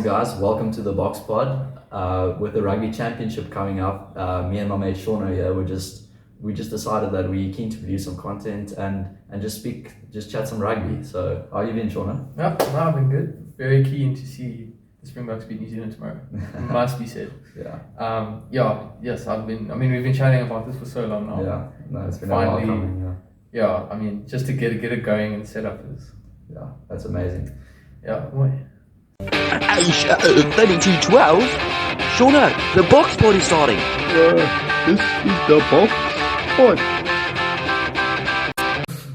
Guys, welcome to the Box Pod. With the rugby championship coming up, me and my mate Shauna here, we just decided that we're keen to produce some content and just chat some rugby. So, how you been, Shauna? Yeah, no, I've been good. Very keen to see the Springboks beat New Zealand tomorrow. Must be said. Yeah. I've been. I mean, we've been chatting about this for so long now. Yeah. No, it's been a while coming. Yeah. I mean, just to get it going and set up is. Yeah, that's amazing. Yeah. Boy. 32-12. Shauna, the box pod is starting. This is the box pod.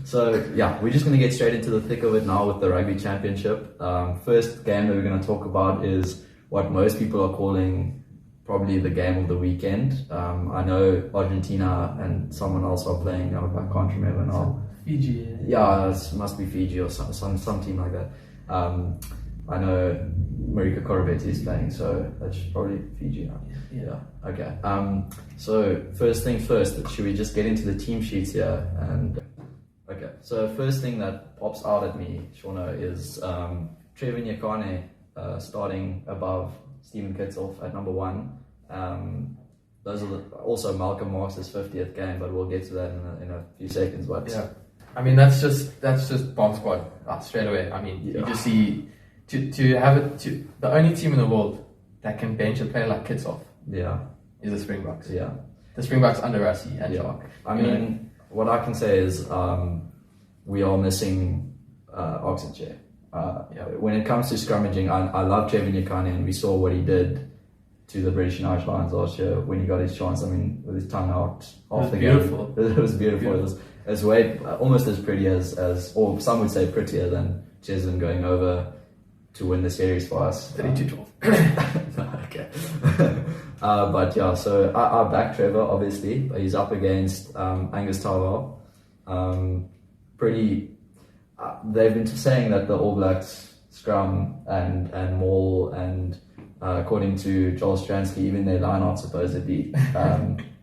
So yeah, we're just going to get straight into the thick of it now with the rugby championship. First game that we're going to talk about is what most people are calling probably the game of the weekend. I know Argentina and someone else are playing. I can't remember now. Fiji. Yeah, it must be Fiji or some team like that. I know Marika Korovetti is playing, so that's probably Fiji now. Yeah. Okay. So first things first, should we just get into the team sheets here? And okay. So first thing that pops out at me, Shauna, is Trevor Nyakane starting above Stephen Kitzelf at number 1. Those are also Malcolm Marx's 50th game, but we'll get to that in a few seconds. But yeah, I mean that's just bomb squad straight away. I mean, you just see. To have it the only team in the world that can bench a player like Kitsoff is the Springboks. Yeah. The Springboks under Rassie and Shark. I mean, what I can say is we are missing oxygen. When it comes to scrummaging, I love Trevor Nyakane, and we saw what he did to the British and Irish Lions last year when he got his chance. I mean, with his tongue out off the game. It was beautiful. It was way almost as pretty as or some would say prettier than Cheslin going over to win the series for us. 32-12. Okay. But yeah, so I back Trevor, obviously. He's up against Angus Tavar. They've been saying that the All Blacks scrum and maul and according to Joel Stransky, even their line-out supposedly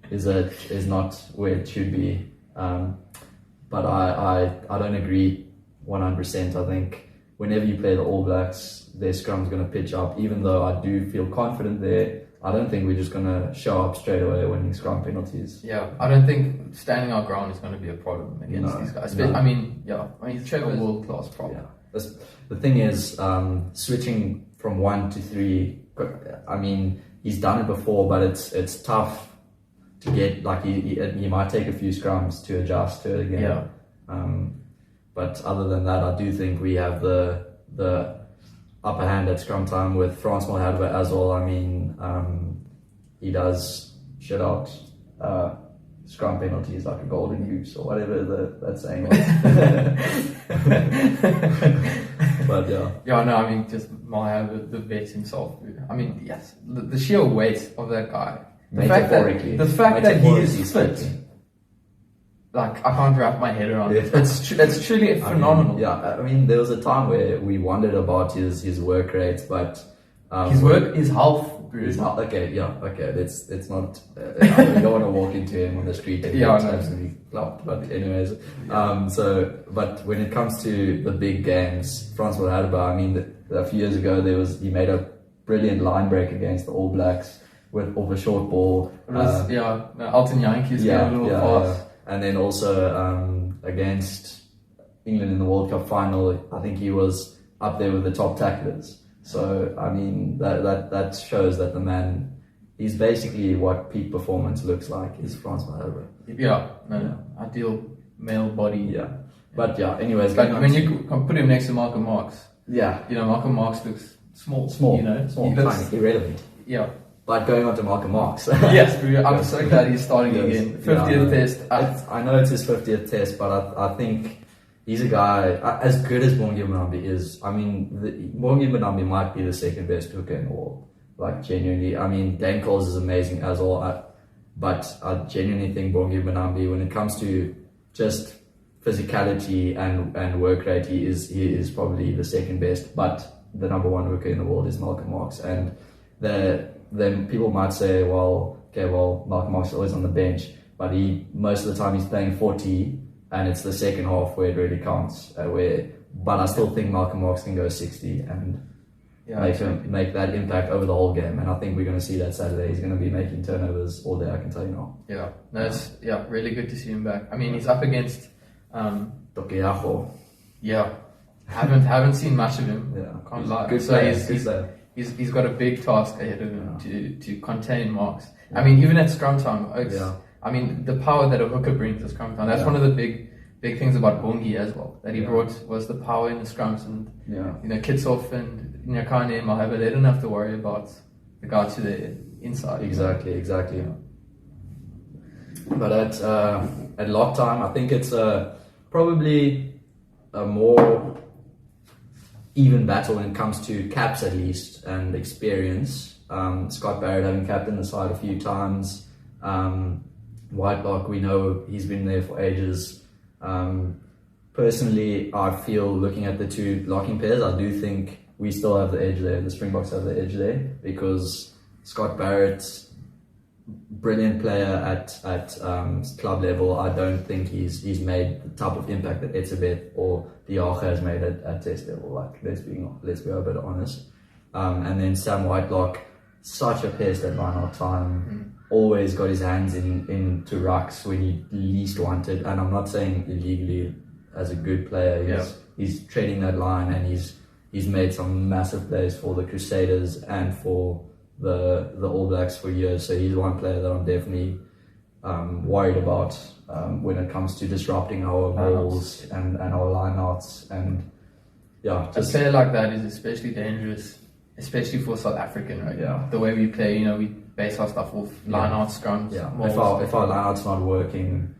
is not where it should be. But I don't agree 100%. I think whenever you play the All Blacks, their scrum's going to pitch up. Even though I do feel confident there, I don't think we're just going to show up straight away winning scrum penalties. Yeah, I don't think standing our ground is going to be a problem against these guys. No. I mean, Trevor's a world-class prop. Yeah. The thing is, switching from 1 to 3, I mean, he's done it before, but it's tough to get, like, he might take a few scrums to adjust to it again. Yeah. But other than that, I do think we have the upper hand at scrum time with Frans Malherbe as well. I mean, he does shit out scrum penalties like a golden goose or whatever that saying was. But yeah. Yeah, no, I mean, just Malherbe, the vet himself. I mean, yes, the sheer weight of that guy. The fact that he is fit. Like, I can't wrap my head around it. It's truly phenomenal. I mean, there was a time where we wondered about his work rates, but his health. Okay. It's not. I don't want to walk into him on the street and absolutely clout. But anyways, but when it comes to the big games, Frans Malherbe, I mean, a few years ago he made a brilliant line break against the All Blacks with a short ball. Alton Yankees got a little pass. Yeah. And then also against England in the World Cup final, I think he was up there with the top tacklers. So I mean that shows that the man, he's basically what peak performance looks like. Is Frans Malherbe. Ideal male body. Yeah, but yeah. Anyways, but when you put him next to Malcolm Marx, Malcolm Marx looks small, tiny, irrelevant. Yeah. But going on to Malcolm Marx. Yes, I'm so glad he's starting again. 50th test. I know it's his 50th test, but I think he's a guy, as good as Bongi Mbonambi is. I mean, Bongi Mbonambi might be the second best hooker in the world. Like, genuinely. I mean, Dane Coles is amazing as well. But I genuinely think Bongi Mbonambi, when it comes to just physicality and work rate, he is probably the second best. But the number 1 hooker in the world is Malcolm Marx. And then people might say, Malcolm Marx is always on the bench, but most of the time he's playing 40, and it's the second half where it really counts. But I still think Malcolm Marx can go 60, and make that impact over the whole game. And I think we're going to see that Saturday. He's going to be making turnovers all day, I can tell you now. Yeah, no, it's really good to see him back. I mean, he's up against Tokiyaho. Yeah, haven't seen much of him. Yeah, can't lie. Good So player, he's got a big task ahead of him to contain Marks. I mean, even at scrum time, I mean, the power that a hooker brings to scrum time. That's one of the big things about Bongi as well that he brought was the power in the scrums, and you know, Kitsoff and Nyakane Mahaba, they didn't have to worry about the guy to the inside. Exactly. Yeah. But at lock time, I think it's probably a more even battle when it comes to caps, at least, and experience. Scott Barrett having captained the side a few times. Whitelock, we know he's been there for ages. Personally, I feel looking at the two locking pairs, I do think we still have the edge there. The Springboks have the edge there because Scott Barrett's brilliant player at club level. I don't think he's made the type of impact that Etzebeth or Diaga has made at test level. Like, let's be a bit honest. And then Sam Whitelock, such a pest at line-out time. Always got his hands into rucks when he least wanted. And I'm not saying illegally as a good player. He's treading that line, and he's made some massive plays for the Crusaders and for the All Blacks for years. So he's one player that I'm definitely worried about when it comes to disrupting our balls and our lineouts. And a player like that is especially dangerous, especially for South African, right? Yeah. The way we play, you know, we base our stuff off lineout scrums. Yeah. If our lineout's not working,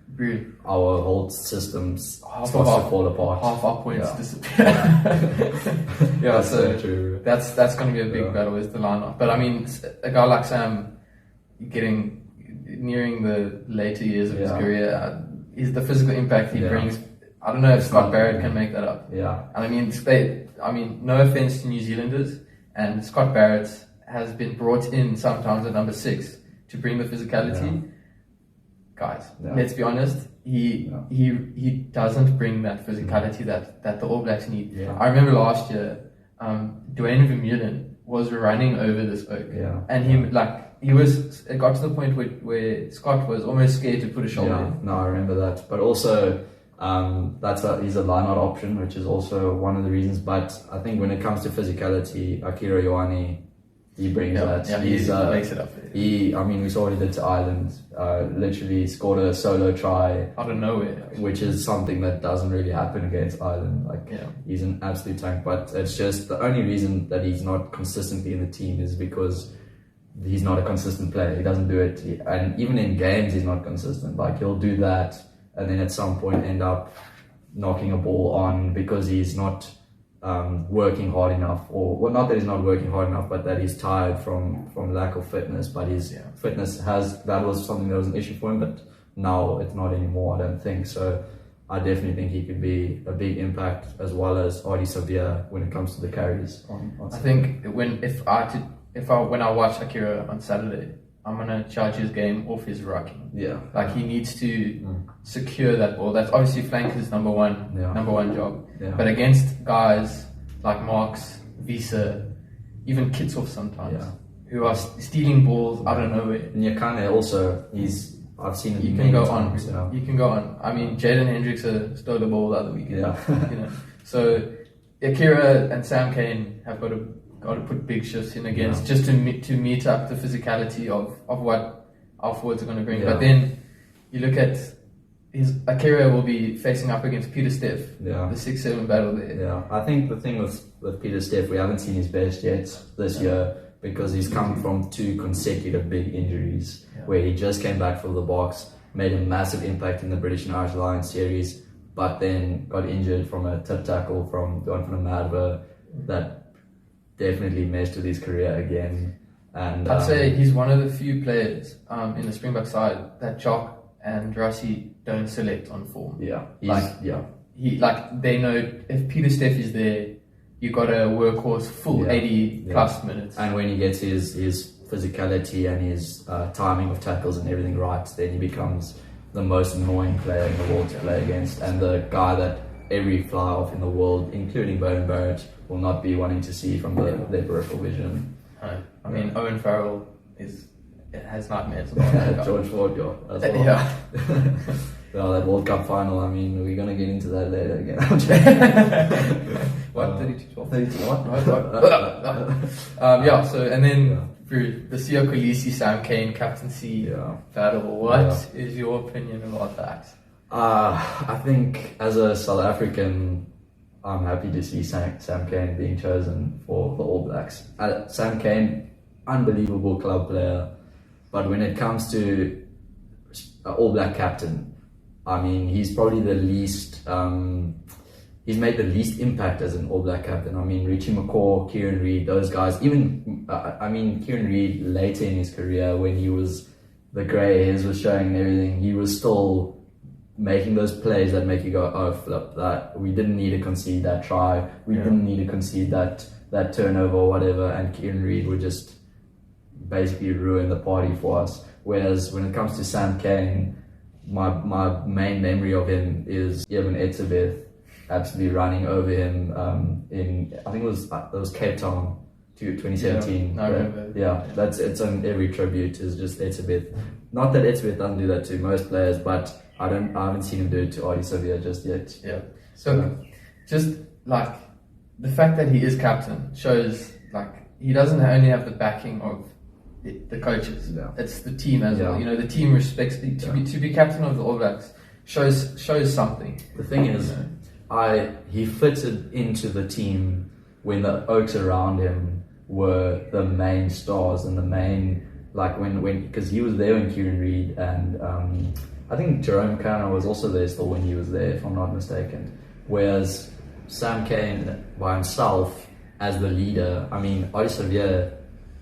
our whole system's starts to fall apart. Half our points disappear. That's so true. That's going to be a big battle with the lineout. But I mean, a guy like Sam, nearing the later years of his career, is the physical impact he brings. I don't know if Scott Barrett can make that up. Yeah. And I mean, no offense to New Zealanders, and Scott Barrett has been brought in sometimes at number 6 to bring the physicality. Guys, let's be honest, he doesn't bring that physicality that the All Blacks need. I remember last year, Dwayne Vermeulen was running over this oak, and it got to the point where Scott was almost scared to put a shoulder in. No, I remember that. But also, he's a line-out option, which is also one of the reasons. But I think when it comes to physicality, Akira Ioane, he brings that. Yeah, he makes it up there. We saw what he did to Ireland. Literally scored a solo try out of nowhere, which is something that doesn't really happen against Ireland. He's an absolute tank. But it's just the only reason that he's not consistently in the team is because he's not a consistent player. He doesn't do it, and even in games, he's not consistent. Like, he'll do that, and then at some point end up knocking a ball on because he's not working hard enough, not that he's not working hard enough, but that he's tired from lack of fitness. But his fitness that was something that was an issue for him, but now it's not anymore, I don't think. So I definitely think he could be a big impact, as well as Ardie Savia when it comes to the carries. I think when I watch Akira on Saturday, I'm gonna judge his game off his rucking. Like, he needs to secure that ball. That's obviously flanker's number one job. But against guys like Marks, Visa, even Kitsoff sometimes, who are stealing balls out of nowhere. And Nyakane also, I've seen it. You can go on. You can go on. I mean, Jaden Hendricks stole a ball the other weekend. You know, so Akira and Sam Kane have got to put big shifts in against just to meet up the physicality of what our forwards are going to bring. But then you look at Akira will be facing up against Peter Steff, the 6-7 battle there. Yeah, I think the thing with Peter Steff, we haven't seen his best yet this year because he's come from 2 consecutive big injuries where he just came back from the box, made a massive impact in the British and Irish Lions series, but then got injured from a tip tackle from Don van der Merwe that definitely messed with his career again. And I'd say he's one of the few players in the Springbok side that Jock and Rassie don't select on form. They know if Peter Steff is there, you got a workhorse full 80 plus minutes. And when he gets his physicality and his timing of tackles and everything right, then he becomes the most annoying player in the world to play against, and the guy that every fly off in the world, including Bowden Barrett, will not be wanting to see from their peripheral vision. I mean, Owen Farrell has nightmares about that guy. George Ford, as well. Yeah. Well, that World Cup final, I mean, we're going to get into that later again. What, 32-12? 32, what? Yeah, so, and then through the Siya Kolisi, Sam Cane captaincy battle, what is your opinion about that? I think as a South African, I'm happy to see Sam Cane being chosen for the All Blacks. Sam Cane, unbelievable club player, but when it comes to All Black captain, I mean, he's probably the least, he's made the least impact as an All Black captain. I mean, Richie McCaw, Kieran Reid, those guys, even, Kieran Reid later in his career when he was, the grey hairs was showing and everything, he was still making those plays that make you go, oh, flip, that we didn't need to concede that try, we didn't need to concede that turnover or whatever, and Kieran Reid would just basically ruin the party for us. Whereas when it comes to Sam Cane, my main memory of him is Evan Etzebeth absolutely running over him in, I think it was Cape Town 2017. I remember. Yeah, it's on every tribute is just Etzebeth. Not that Etzebeth doesn't do that to most players, but I haven't seen him do it to Ardie Savea just yet. Yeah. So just like the fact that he is captain shows like he doesn't only have the backing of the coaches. Yeah. It's the team as well. You know, the team respects to be captain of the All Blacks shows something. The thing is, he fitted into the team when the oaks around him were the main stars and the main, like when because he was there when Kieran Reid and I think Jerome Kana was also there still when he was there, if I'm not mistaken. Whereas Sam Cane by himself as the leader, I mean, Ardie Savea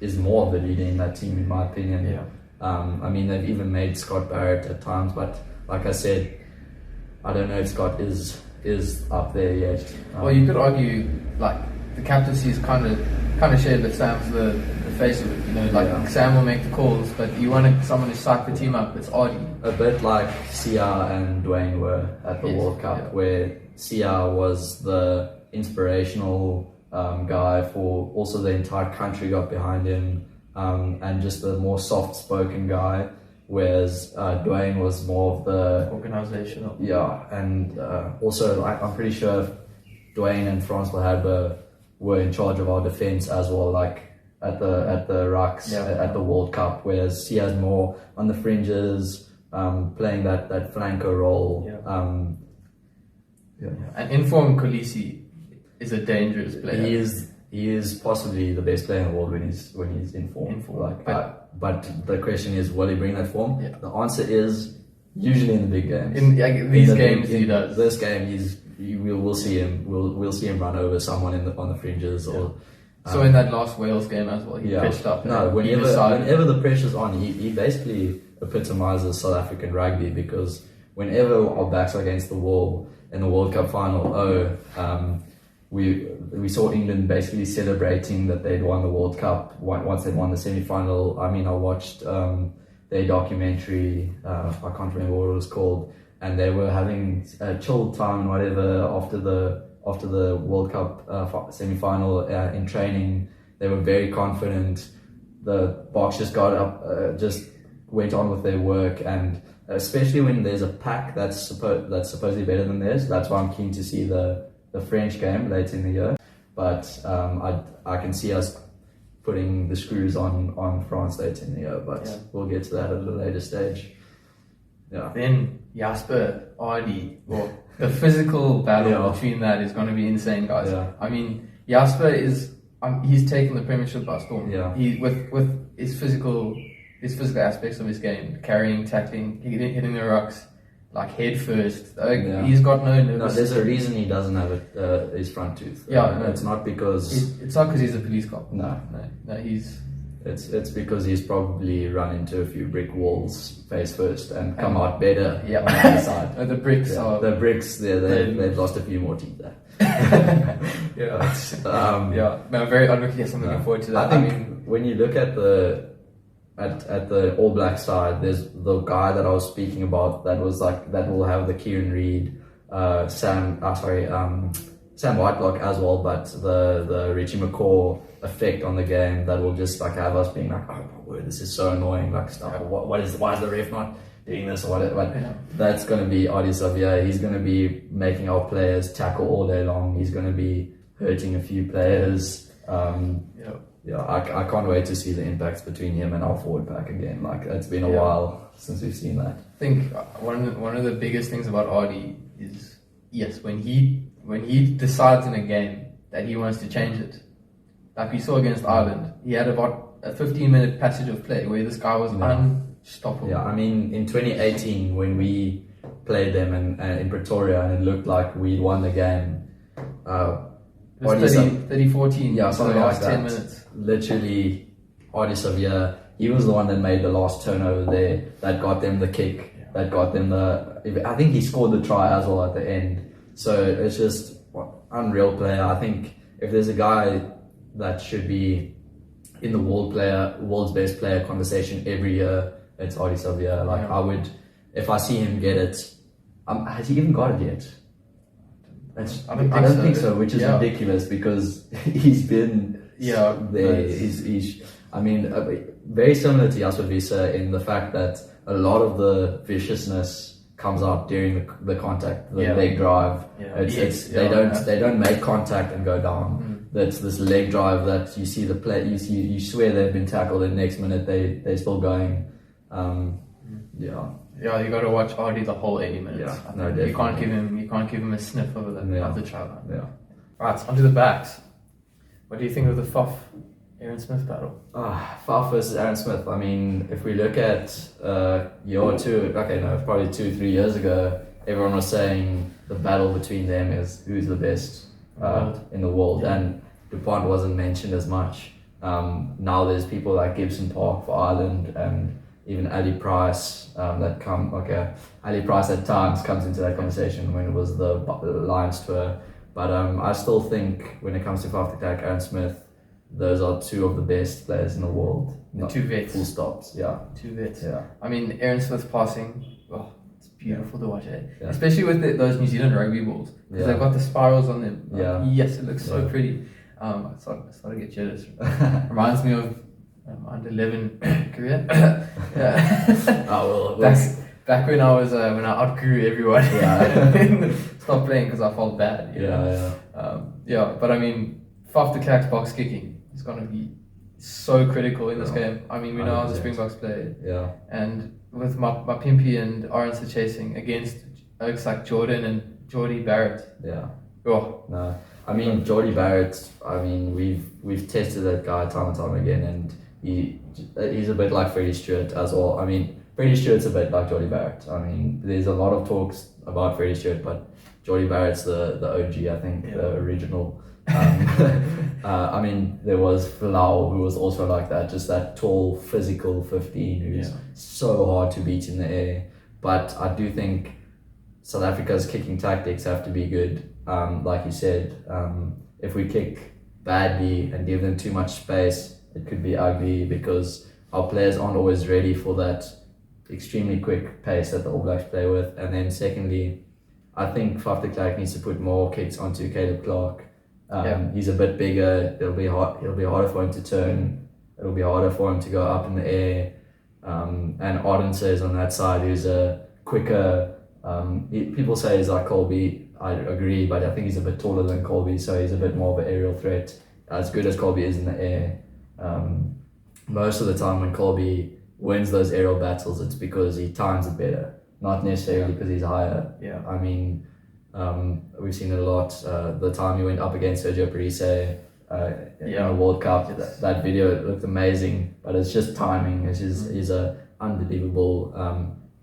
is more of the leader in that team, in my opinion. Yeah. I mean, they've even made Scott Barrett at times, but like I said, I don't know if Scott is up there yet. Well, you could argue like the captaincy is kind of shared, but Sam's the face of it. You know, like Sam will make the calls, but you want someone to psych the team up. It's Ardie. A bit like Siya and Dwayne were at the World Cup, where Siya was the inspirational guy for also the entire country got behind him, and just the more soft-spoken guy, whereas Dwayne was more of the organizational. Yeah, and also I'm pretty sure Dwayne and Francois Hadber were in charge of our defense as well, like at the rucks at the World Cup, whereas Sia's more on the fringes, playing that flanker role. And informed Kolisi is a dangerous player. He is possibly the best player in the world when he's in form. But the question is, will he bring that form? Yeah. The answer is usually in the big games. In these games, he does. This game, we'll see him. We'll see him run over someone on the fringes or. So in that last Wales game as well, he pitched up. No, whenever the pressure's on, he basically epitomizes South African rugby, because whenever our backs are against the wall in the World Cup final, we saw England basically celebrating that they'd won the World Cup once they'd won the semi-final. I mean, I watched their documentary, I can't remember what it was called, and they were having a chilled time and whatever after the World Cup semi-final in training. They were very confident. The Boks just got up, just went on with their work, and especially when there's a pack that's supposedly better than theirs. That's why I'm keen to see the French game later in the year. But I can see us putting the screws on France later in the year, but we'll get to that at a later stage. Yeah. Then Jasper, Ardie, well, the physical battle between that is going to be insane, guys. Yeah. I mean, Jasper he's taken the Premiership by storm. Yeah. He with his physical aspects of his game, carrying, tackling, hitting the rucks, like head first. He's got no nervous. No, there's a reason he doesn't have his front tooth. It's not because it's not because he's a police cop. No, he's. It's because he's probably run into a few brick walls face first and come out better on the other side. The bricks are... The bricks, they've lost a few more teeth there. No, I'm looking forward to that. I mean, when you look at the All Black side, there's the guy that I was speaking about that will have the Kieran Reid Sam Whitelock as well, but the Richie McCaw effect on the game that will just like have us being like, oh my word, this is so annoying, like stuff. Why is the ref not doing this or whatever? But that's going to be Adi Xavier. He's going to be making our players tackle all day long. He's going to be hurting a few players. I can't wait to see the impacts between him and our forward pack again. Like it's been a while since we've seen that. I think one of the biggest things about Adi is when he decides in a game that he wants to change it. Like we saw against Ireland, he had about a 15-minute passage of play where this guy was unstoppable. Yeah, I mean, in 2018, when we played them in Pretoria and it looked like we won the game, it was 30-14 yeah, something the like last that. 10 minutes. Literally, Adi Xavier, he was the one that made the last turnover there, that got them the kick, that got them I think he scored the try as well at the end. So it's just unreal player. I think if there's a guy that should be in the world's best player conversation every year, it's Adi Xavier. Like I would, if I see him get it, has he even got it yet? I don't think so, which is ridiculous because he's been there. He's I mean, very similar to Jasper Visa in the fact that a lot of the viciousness comes out during the contact, the leg drive. They don't make contact and go down. That's this leg drive that you see the play. You swear they've been tackled, and next minute they're still going. Yeah, you got to watch Adi the whole 80 minutes. Yeah, no, definitely. You can't give him a sniff of the try line. Yeah. Right, onto the backs. What do you think of the Faf Aaron Smith battle? Faf versus Aaron Smith. I mean, if we look at probably 2-3 years ago, everyone was saying the battle between them is who's the best in the world, and DuPont wasn't mentioned as much. Now there's people like Gibson Park for Ireland and even Ali Price Ali Price at times comes into that conversation when it was the Lions tour. But I still think when it comes to Faf de Klerk, Aaron Smith, those are two of the best players in the world. Two vets. Full stops, yeah. Two vets. Yeah. I mean, Aaron Smith's passing, it's beautiful to watch it. Yeah. Especially with those New Zealand rugby balls. Because they've got the spirals on them. Yes, it looks so pretty. I started to get jealous. Reminds me of under 11 career. Back when I was when I outgrew everyone. Stopped playing because I felt bad. But I mean, Faf de Klerk's box kicking is going to be so critical in this game. I mean, we know how the Springboks play. Yeah. And with my Pimpy and Arendse chasing against folks like Jordan and Geordie Barrett. Yeah. Oh. No. I mean, Geordie Barrett, I mean, we've tested that guy time and time again, and he's a bit like Freddie Stewart as well. I mean, Freddie Stewart's a bit like Geordie Barrett. I mean, there's a lot of talks about Freddie Stewart, but Geordie Barrett's the OG, I think, the original. I mean, there was Falau, who was also like that, just that tall, physical 15 who's so hard to beat in the air. But I do think South Africa's kicking tactics have to be good. Like you said, if we kick badly and give them too much space, it could be ugly because our players aren't always ready for that extremely quick pace that the All Blacks play with. And then secondly, I think Faf de Klerk needs to put more kicks onto Caleb Clark. He's a bit bigger. It'll be harder for him to turn. It'll be harder for him to go up in the air. And Arendse is on that side, who's a quicker. People say he's like Colby. I agree, but I think he's a bit taller than Colby, so he's a bit more of an aerial threat. As good as Colby is in the air, most of the time when Colby wins those aerial battles, it's because he times it better, not necessarily because he's higher. Yeah. I mean, we've seen it a lot. The time he went up against Sergio Parise in the World Cup, that video looked amazing, but it's just timing. He's a unbelievable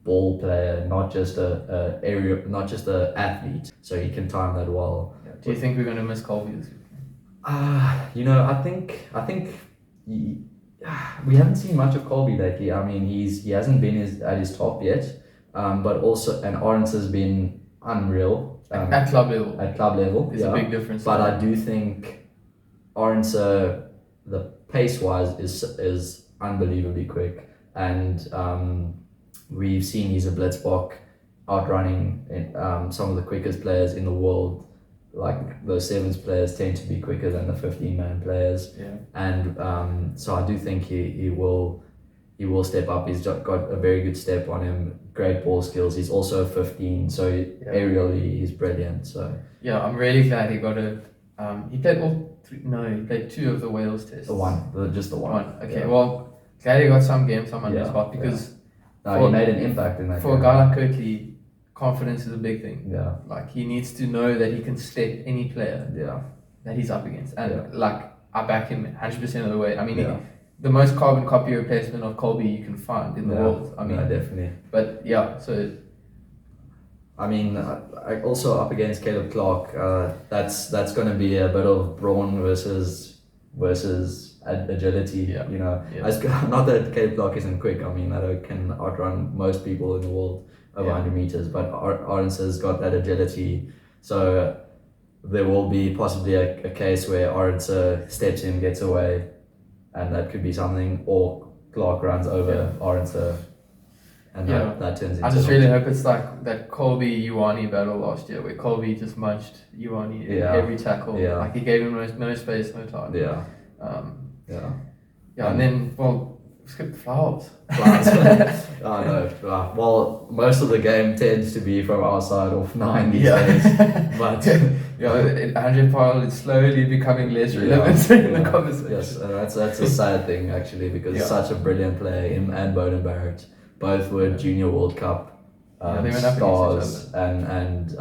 ball player, not just a athlete. So he can time that well. Yeah. Do you think we're going to miss Colby this week? I think we haven't seen much of Colby lately. I mean, he hasn't been at his top yet. But also, and Arendse has been unreal at club level. At club level, there's a big difference. But I do think Arendse, the pace wise, is unbelievably quick, and we've seen he's a blitzbok. outrunning some of the quickest players in the world. Like the sevens players tend to be quicker than the 15-man players. Yeah. And so I do think he will step up. He's got a very good step on him, great ball skills. He's also 15, so aerially he's brilliant. So yeah, I'm really glad he got a. He played all three. No, he played 2 of the Wales tests. Just the one. Okay, yeah. well, glad he got some games on Monday's spot because he made an impact in that. For game. a guy like Kirkley, confidence is a big thing. Yeah. Like he needs to know that he can step any player. Yeah. That he's up against, and like I back him 100% of the way. I mean, the most carbon copy replacement of Colby you can find in the world. I mean, definitely. But yeah, so. I mean, I also up against Caleb Clark. That's going to be a bit of brawn versus agility. Yeah. You know, not that Caleb Clark isn't quick. I mean, that can outrun most people in the world over 100 meters, but Arendse has got that agility. So there will be possibly a case where Arendse steps in, gets away, and that could be something, or Clark runs over Arendse, and that turns into. I just really hope it's like that Colby Ioane battle last year, where Colby just munched Ioane every tackle. Yeah. Like he gave him no space, no time. Yeah. And then skip the flowers. Oh no. Well, most of the game tends to be from our side off 9 these days. But Andre Pyle is slowly becoming less relevant in the conversation. Yes, and that's a sad thing actually, because such a brilliant player, him and Bowden Barrett, both were Junior World Cup stars and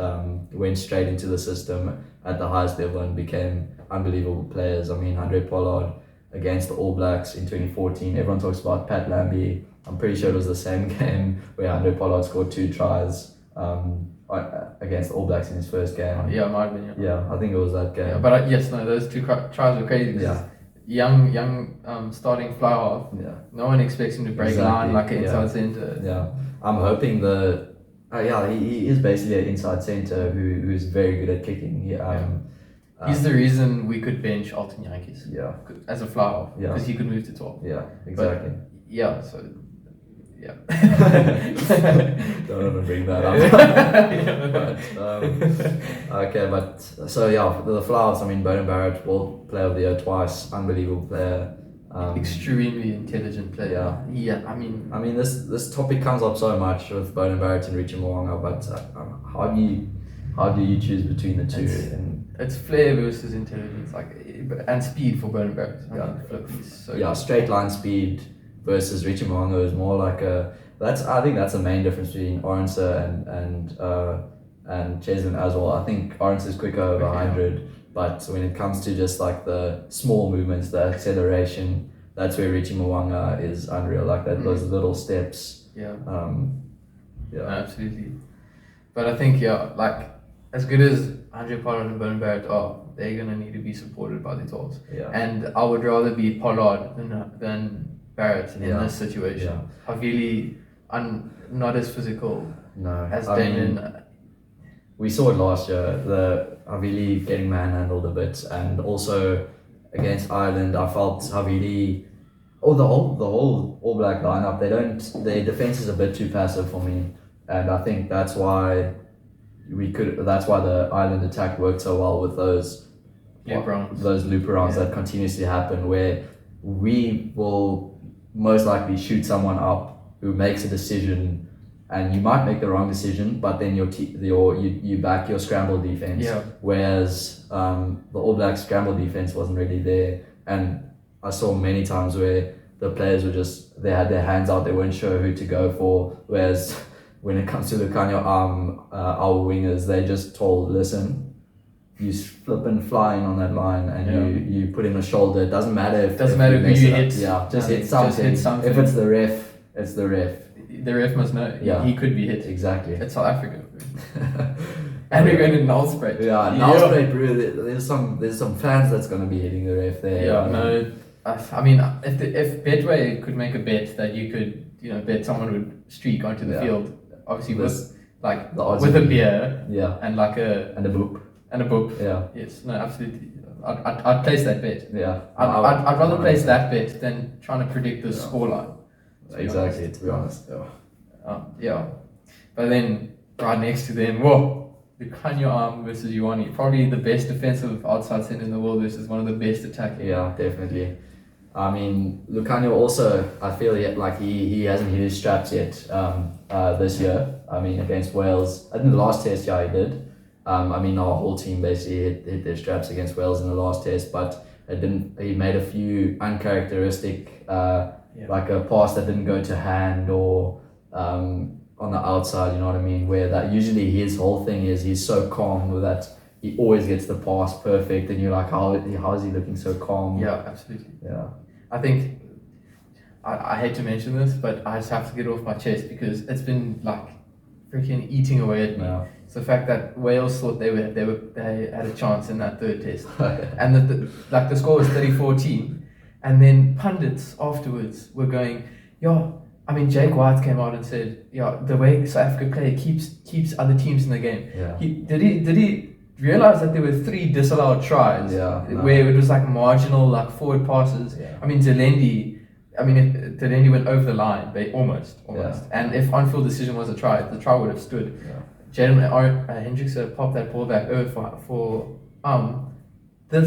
went straight into the system at the highest level and became unbelievable players. I mean, Andre Pollard against the All Blacks in 2014. Everyone talks about Pat Lambie. I'm pretty sure it was the same game where Andre Pollard scored 2 tries against the All Blacks in his first game. Yeah, it might have been. Yeah, I think it was that game. Yeah, but those 2 tries were crazy. Because young starting fly half. Yeah. No one expects him to break line like an inside centre. Yeah, I'm hoping he is basically an inside centre who's very good at kicking. He's the reason we could bench Alton Yankees. Yeah. As a fly half. Because he could move to 12. Yeah, exactly. Don't want to bring that up. The flowers. I mean, Bowden Barrett, World Player of the Year twice, unbelievable player. Extremely intelligent player. Yeah. I mean, this topic comes up so much with Bowden Barrett and Richie Mo'unga, but how do you choose between the two? It's flair versus intelligence, and speed for Bowden Barrett. Straight line speed versus Richie Mo'unga is more like I think that's the main difference between Arendse and Cheslin as well. I think Arendse is quicker over 100, but when it comes to just like the small movements, the acceleration, that's where Richie Mo'unga is unreal. Like that, those little steps. Absolutely. But I think as good as Andre Pollard and Bowden Barrett are, they're gonna need to be supported by the tools. Yeah. And I would rather be Pollard than Barrett in this situation. Yeah. Havili, not as physical as I Damien. mean, we saw it last year, the Havili getting manhandled a bit, and also against Ireland, I felt Havili, the whole All Black lineup, their defense is a bit too passive for me, and I think that's why the Ireland attack worked so well with those loop arounds that continuously happen, where we will most likely shoot someone up who makes a decision, and you might make the wrong decision, but then you back your scramble defense. Yeah. Whereas the All Blacks scramble defense wasn't really there, and I saw many times where the players were they had their hands out, they weren't sure who to go for. Whereas when it comes to the Kanye our wingers, they just told, listen, you flip and fly in on that line, and you put in a shoulder. It doesn't matter if who you hit. Just hit something. If it's the ref, it's the ref. The ref must know. He could be hit. Exactly. It's South Africa. And we're going to null spray. Null spray, bro. There's some fans that's going to be hitting the ref there. I mean, if Betway could make a bet that you could, bet someone would streak onto the field, obviously with a beer, and and a boop. And a boop. Yeah. Yes. No. Absolutely. I'd place that bet. Yeah. I'd rather place that bet than trying to predict the scoreline. Exactly. To be honest. But then right next to them. Whoa, Lucanio Arm versus Ioane. Probably the best defensive outside centre in the world versus one of the best attacking. Yeah, definitely. I mean, Lucanio also, I feel like he hasn't hit his straps yet this year. I mean, against Wales. I think the last test, yeah, he did. I mean, our whole team basically hit their straps against Wales in the last test, but it didn't. He made a few uncharacteristic, like a pass that didn't go to hand or on the outside. You know what I mean? Where that usually his whole thing is he's so calm with that. He always gets the pass perfect, and you're like, how is he looking so calm? Yeah, absolutely. Yeah. I think I hate to mention this, but I just have to get it off my chest because it's been like freaking eating away at me. Yeah. It's the fact that Wales thought they had a chance in that third test, and that the score was 30-14, and then pundits afterwards were going, yeah. I mean, Jake White came out and said, yeah, the way South Africa play keeps other teams in the game. Yeah. Did he realize that there were 3 disallowed tries where it was like marginal, like forward passes. Yeah. I mean, Zelendi went over the line, almost. Yeah. And if on-field decision was a try, the try would have stood. Yeah. Jaden Hendricks popped that ball back over for the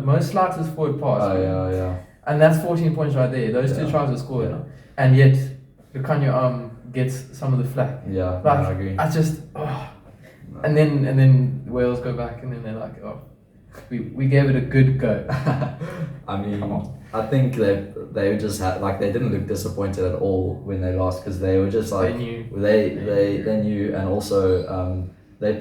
most slightest forward pass. Oh yeah. And that's 14 points right there. Those 2 tries were scored. Yeah. And yet, Lucanio gets some of the flack. Yeah, like, I agree. I just... And then Wales go back and then they're like, oh, we gave it a good go. I mean, come on. I think they just had like they didn't look disappointed at all when they lost because they were just like they knew and also they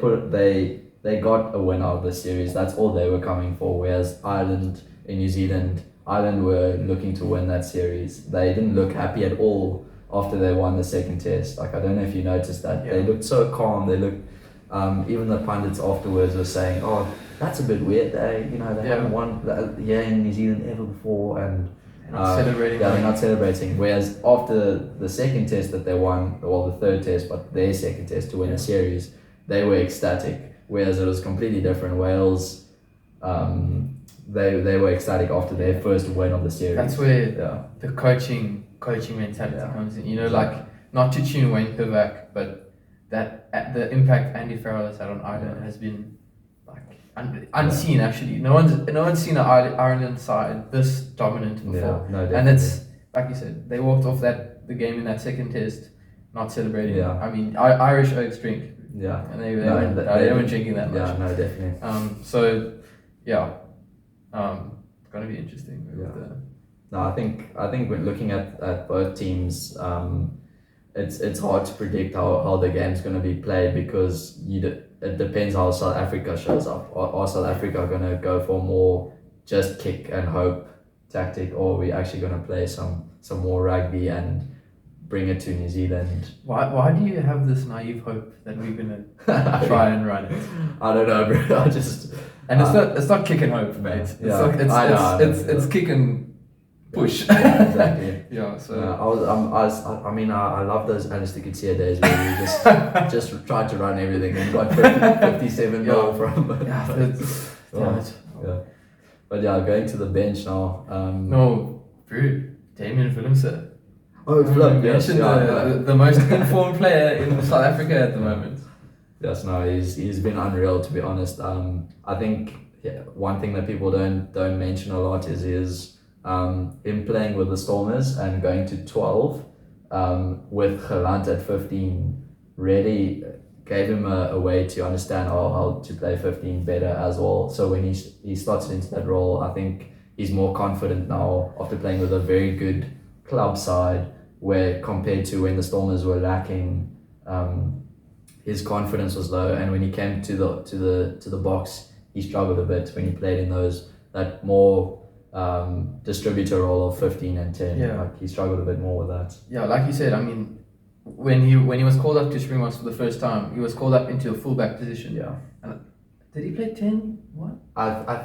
got a win out of the series. That's all they were coming for. Whereas Ireland in New Zealand were looking to win that series. They didn't look happy at all after they won the second test. Like I don't know if you noticed that. Yeah. They looked so calm. They looked. Even the pundits afterwards were saying, "Oh, that's a bit weird. They haven't won in New Zealand ever before, and celebrating. Yeah, they're not celebrating. Whereas after the second test that they won, well, the third test, but their second test to win the series, they were ecstatic. Whereas it was completely different. Wales, they were ecstatic after their first win of the series. That's where the coaching mentality comes in. You know, like not to tune Wayne Pivac, but that the impact Andy Farrell has had on Ireland has been like unseen. Actually, no one's seen an Ireland side this dominant before. No, definitely. And it's like you said, they walked off the game in that second test not celebrating. Yeah. I mean, Irish Oaks drink. Yeah. And they weren't drinking that much. Yeah, no, definitely. So yeah, it's gonna be interesting. No, I think when looking at both teams, it's hard to predict how the game's going to be played because it depends how South Africa shows up. Are South Africa going to go for more just kick and hope tactic, or are we actually going to play some more rugby and bring it to New Zealand? Why do you have this naive hope that we're going to try and run it? I don't know, bro. I just it's not kick and hope, mate. It's kick and push. Yeah, exactly. Yeah. So I love those Alistair Coetzee days where we just tried to run everything and got 57 goal from. Yeah. But yeah, going to the bench now. No, bro, Damien Willemse. Oh, Flip, yes. The most informed player in South Africa at the moment. Yes, no, he's been unreal, to be honest. I think one thing that people don't mention a lot is him playing with the Stormers and going to 12 with Gelant at 15 really gave him a way to understand how to play 15 better as well. So when he slots into that role, I think he's more confident now after playing with a very good club side, where compared to when the Stormers were lacking, his confidence was low, and when he came to the box, he struggled a bit when he played in that more distributor role of 15 and 10. Like he struggled a bit more with that. Yeah, like you said, I mean, when he was called up to Springboks for the first time, he was called up into a fullback position. Yeah. And did he play 10? What?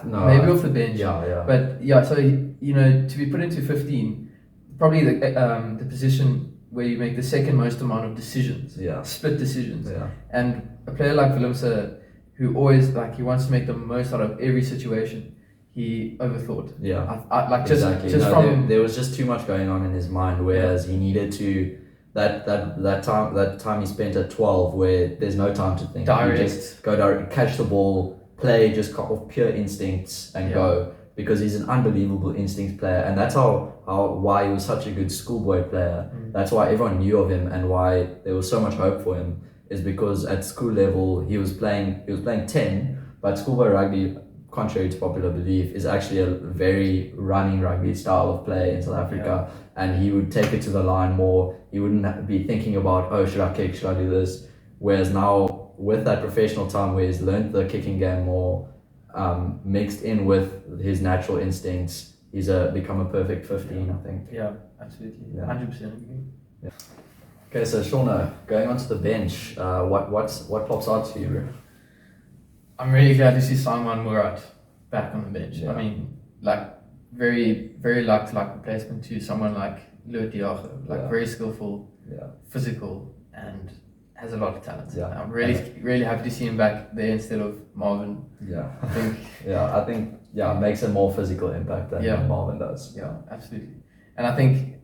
No. Maybe off the bench. Yeah. But so to be put into 15, probably the position where you make the second most amount of decisions. Yeah. Split decisions. Yeah. And a player like Willemse, who always he wants to make the most out of every situation. He overthought. Yeah. Exactly. Just from there was just too much going on in his mind, whereas he needed to. that time he spent at 12 where there's no time to think. Direct. You just go direct, catch the ball, play just off pure instincts and go, because he's an unbelievable instincts player, and that's why he was such a good schoolboy player. That's why everyone knew of him and why there was so much hope for him, is because at school level he was playing 10, but schoolboy rugby, contrary to popular belief, is actually a very running rugby style of play in South Africa, and he would take it to the line more. He wouldn't be thinking about, oh, should I kick, should I do this? Whereas now, with that professional time where he's learned the kicking game more, mixed in with his natural instincts, he's become a perfect 15, I think. Yeah, absolutely. Yeah. 100%. Yeah. Okay, so Shauna, going onto the bench, what pops out to you, bro? I'm really glad to see Simon Murat back on the bench. Yeah. I mean, like, very, very like replacement to someone like Louis Diago, very skillful, physical, and has a lot of talent. Yeah. I'm really happy to see him back there instead of Marvin. Yeah. I think. I think it makes a more physical impact than Marvin does. Yeah, absolutely. And I think,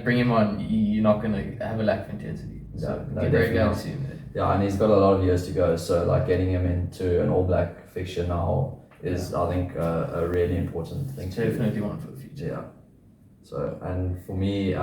bring him on, you're not going to have a lack of intensity. So very glad to see him there. Yeah, and he's got a lot of years to go. So like getting him into an All Black fixture now is, I think, a really important thing. Definitely one for the future. Yeah. So, and for me,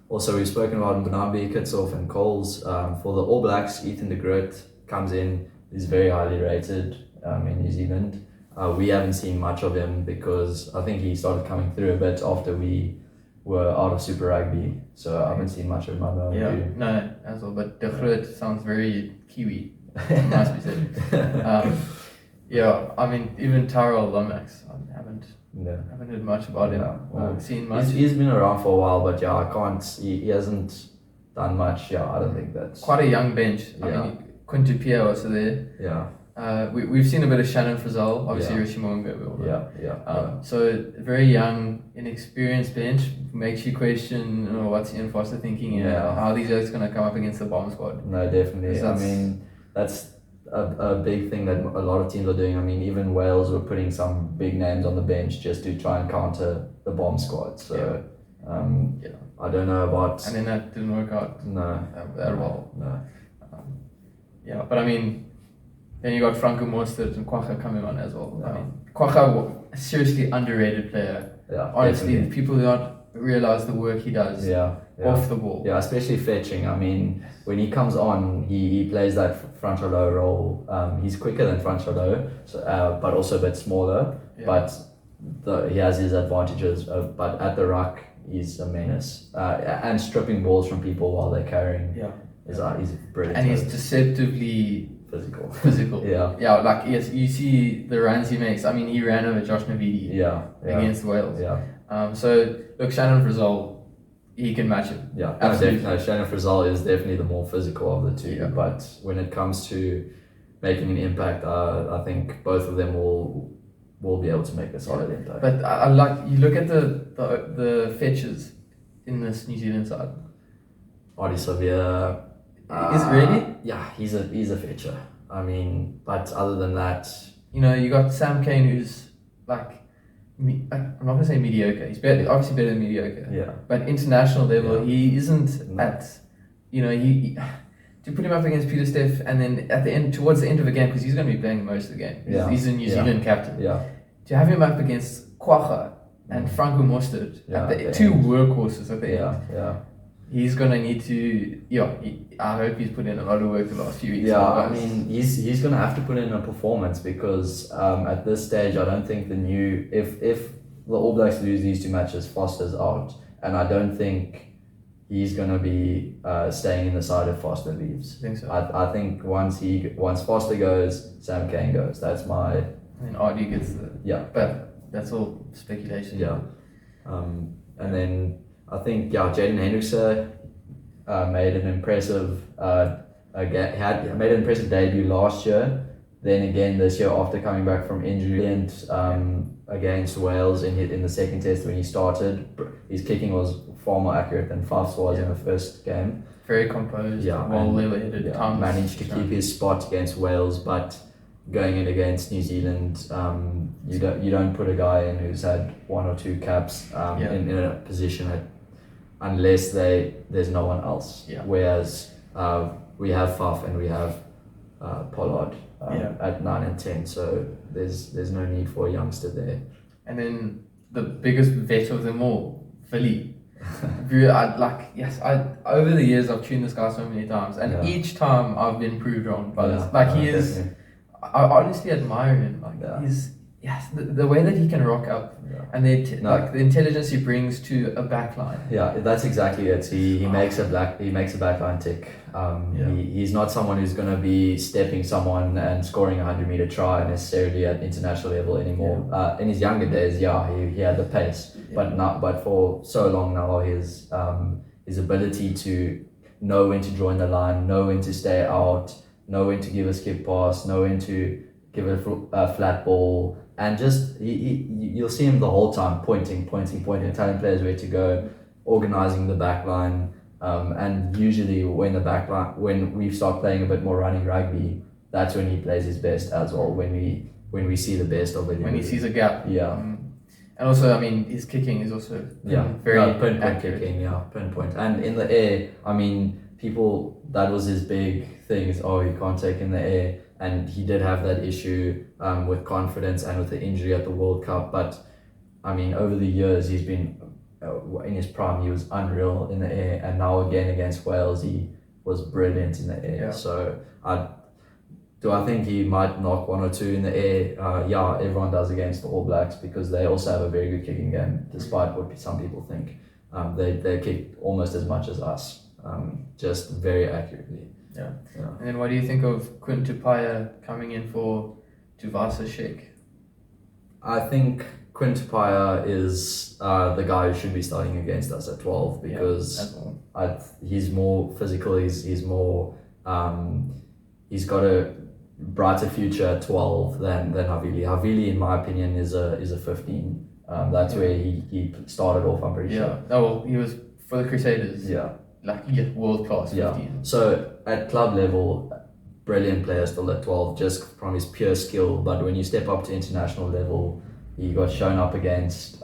also we've spoken about Mbonambi, Kitsoff and Coles. For the All Blacks, Ethan de Groot comes in, he's very highly rated in New Zealand. We haven't seen much of him because I think he started coming through a bit after we were out of Super Rugby. So I haven't seen much of him. No, as well. But de Groot sounds very Kiwi. Must be said. I mean, even Tyrell Lomax, I haven't heard much about him. Or seen much. He's been around for a while, but he hasn't done much. I don't think that's quite a young bench. I mean, Quintu Pia was there. We've seen a bit of Shannon Frizzell, obviously Rishi Mwanga. So a very young, inexperienced bench makes you question what's Ian Foster thinking and how these guys going to come up against the bomb squad. No, definitely. I mean, that's a big thing that a lot of teams are doing. I mean, even Wales were putting some big names on the bench just to try and counter the bomb squad. So I don't know about. And then that didn't work out. At all. No. But I mean. Then you got Franco Mostert and Kwacha coming on as well. I mean, Kwacha, a seriously underrated player. Honestly, definitely. People don't realize the work he does off the ball. Yeah, especially fetching. I mean, when he comes on, he plays that front row role. He's quicker than front row, so, but also a bit smaller. But he has his advantages. But at the ruck, he's a menace. And stripping balls from people while they're carrying. He's brilliant. And he's deceptively physical. Like you see the runs he makes. I mean, he ran over Josh Navidi against Wales. So look, Shannon Frizzell, he can match him. Absolutely. No, Shannon Frizzell is definitely the more physical of the two. But when it comes to making an impact, I think both of them will be able to make a solid impact. But I like, you look at the fetches in this New Zealand side. Artie Xavier. Is it really? Yeah, he's a fetcher. I mean, but other than that, you got Sam Kane, who's like I'm not gonna say mediocre. He's obviously better than mediocre. But international level, he isn't at. He to put him up against Peter Steff, and then towards the end of the game, because he's going to be playing most of the game. He's a New Zealand captain. To have him up against Kwacha and Franco Mostert, two workhorses at the end. He's going to need to, I hope he's put in a lot of work the last few weeks. I mean, he's going to have to put in a performance because at this stage, I don't think if the All Blacks lose these two matches, Foster's out. And I don't think he's going to be staying in the side if Foster leaves. I think so. I think once Foster goes, Sam Kane goes. That's my... And RD gets the... But that's all speculation. And then... I think Jaden Hendrickse made an impressive made an impressive debut last year. Then again this year after coming back from injury and against Wales in the second test when he started, his kicking was far more accurate than Faf's was in the first game. Very composed, well level-headed. Managed to keep his spot against Wales, but going in against New Zealand, you don't put a guy in who's had one or two caps in a position unless there's no one else. Yeah. Whereas we have Faf and we have Pollard at 9 and 10, so there's no need for a youngster there. And then the biggest vet of them all, Philly. Over the years I've tuned this guy so many times, and each time I've been proved wrong by this. He is. Definitely. I honestly admire him. He's the way that he can rock up, and the intelligence he brings to a backline. Yeah, that's exactly it. He makes a backline tick. He's not someone who's going to be stepping someone and scoring a 100-meter try necessarily at international level anymore. In his younger days, he had the pace, but for so long now, his ability to know when to join the line, know when to stay out, know when to give a skip pass, know when to give a flat ball, and just you'll see him the whole time pointing, telling players where to go, organizing the back line. And usually when we start playing a bit more running rugby, that's when he plays his best as well, when we see the best of it. When he sees a gap. Yeah. And also, I mean, his kicking is also very pinpoint kicking, pinpoint. And in the air, I mean, that was his big thing, is he can't take in the air. And he did have that issue with confidence and with the injury at the World Cup. But I mean, over the years, he's been in his prime. He was unreal in the air, and now again against Wales, he was brilliant in the air. Yeah. So I think he might knock one or two in the air. Everyone does against the All Blacks, because they also have a very good kicking game, despite what some people think. They kick almost as much as us, just very accurately. Yeah. And then what do you think of Quinn Tupaia coming in for Tuvasa Sheikh? I think Quinn Tupaia is the guy who should be starting against us at 12, because he's more physical, he's more he's got a brighter future at 12 than Havili. Havili, in my opinion, is a 15. That's where he started off, I'm pretty sure. He was for the Crusaders. World class 15. Yeah. So at club level, brilliant player still at 12, just from his pure skill. But when you step up to international level, he got shown up against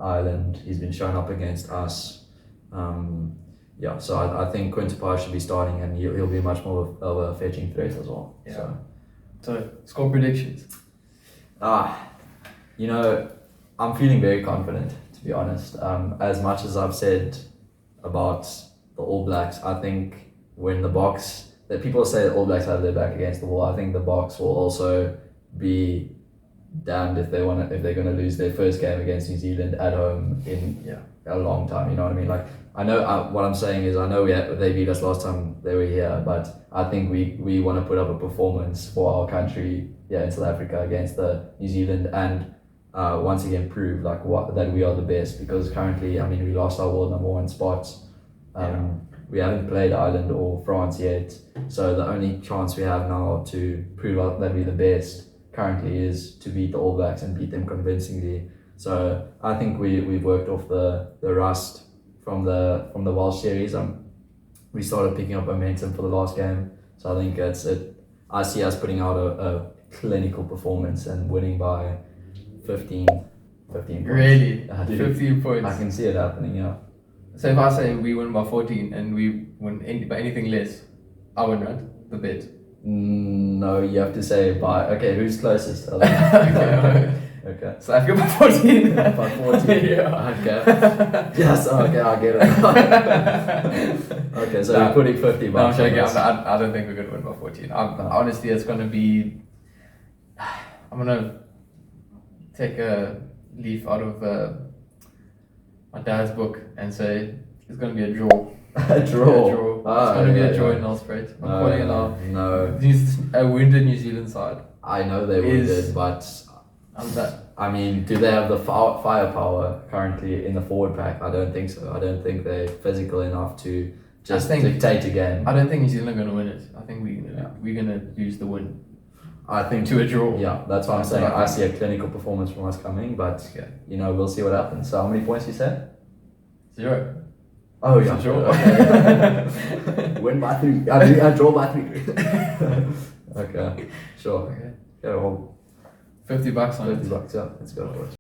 Ireland. He's been shown up against us. So I think Quinn Tupaia should be starting, and he'll be much more of a fetching threat as well. Yeah. So score predictions. I'm feeling very confident, to be honest. As much as I've said about the All Blacks, I think when that people say the All Blacks have their back against the wall, I think the Box will also be damned if they're going to lose their first game against New Zealand at home in a long time. You know what I mean? Like, I know what I'm saying is, I know they beat us last time they were here, but I think we want to put up a performance for our country in South Africa against the New Zealand, and once again prove that we are the best, because currently, I mean, we lost our world number 1 spots. We haven't played Ireland or France yet, so the only chance we have now to prove out that we're the best currently is to beat the All Blacks and beat them convincingly. So I think we've worked off the rust from the Welsh series. We started picking up momentum for the last game, so I think I see us putting out a clinical performance and winning by 15 points. Really? 15 points? I can see it happening, yeah. So if I say we win by 14 and we win by anything less, I win, right? The bet. No, you have to say who's closest? Okay. So I've got by 14. By 14? Yeah. Okay. Yes, okay, I get it. Okay, so we're putting 50 bucks. No, I'm joking. I don't think we're going to win by 14. Honestly, it's going to be... I'm going to take a leaf out of my dad's book and say it's going to be a draw. A draw? It's going to be a draw in Nelspruit. I'm calling it now. No. A wounded New Zealand side. I know they're wounded, but... I mean, do they have the firepower currently in the forward pack? I don't think so. I don't think they're physical enough to just dictate a game. I don't think New Zealand are going to win it. I think we're going to use the win. I think to a draw. Yeah, that's what I'm saying. I see a clinical performance from us coming, but we'll see what happens. So how many points you said? 0. Oh yeah, draw. Okay. Win by 3. I draw by 3. Okay, sure. Okay. Yeah, well, $50 on it. $50, yeah. Let's go for it.